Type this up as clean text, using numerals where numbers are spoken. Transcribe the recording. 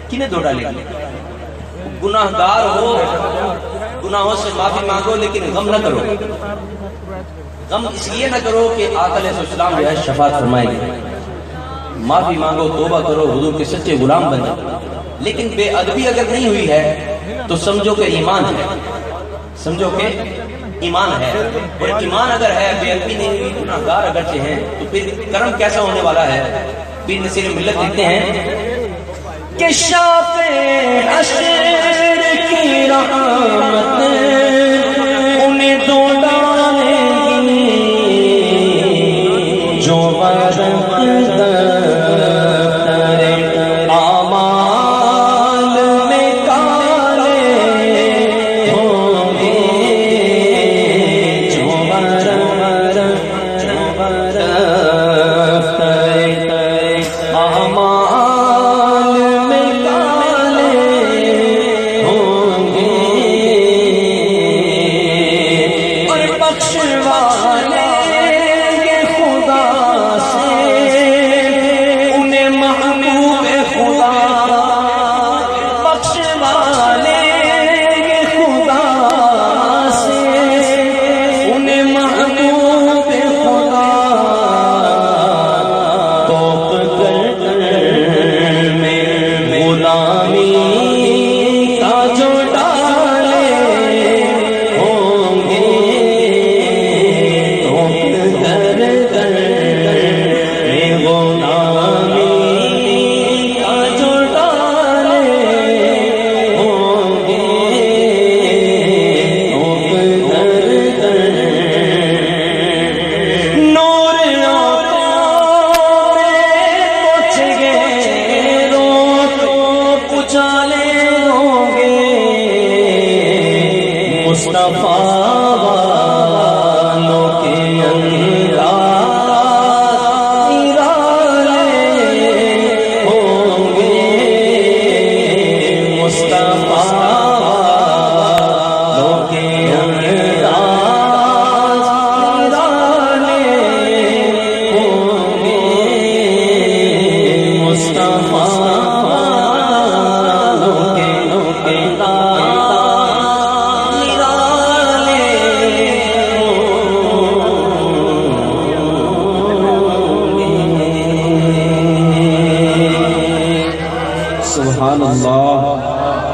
کنہیں دو ڈالے گی؟ گناہگار ہو، گناہوں سے معافی مانگو، لیکن غم نہ کرو۔ غم اس لیے نہ کرو کہ آقا علیہ السلام جو ہے شفاعت فرمائے گے۔ معافی مانگو، توبہ کرو، حضور کے سچے غلام بن جاؤ۔ لیکن بے ادبی اگر نہیں ہوئی ہے تو سمجھو کہ ایمان ہے، سمجھو کہ ایمان ہے۔ اور ایمان اگر ہے، بے ادبی نہیں ہوئی، گناہگار اگرچہ ہیں، تو پھر کرم کیسا ہونے والا ہے؟ پیر نصیر ملت لکھتے ہیں کہ شاپ حشر کی رحمت انہیں دو ڈالے گی جو ورق دفتر اعمال میں کالے ہوں گے، جو ورق دفتر اعمال سبحان اللہ۔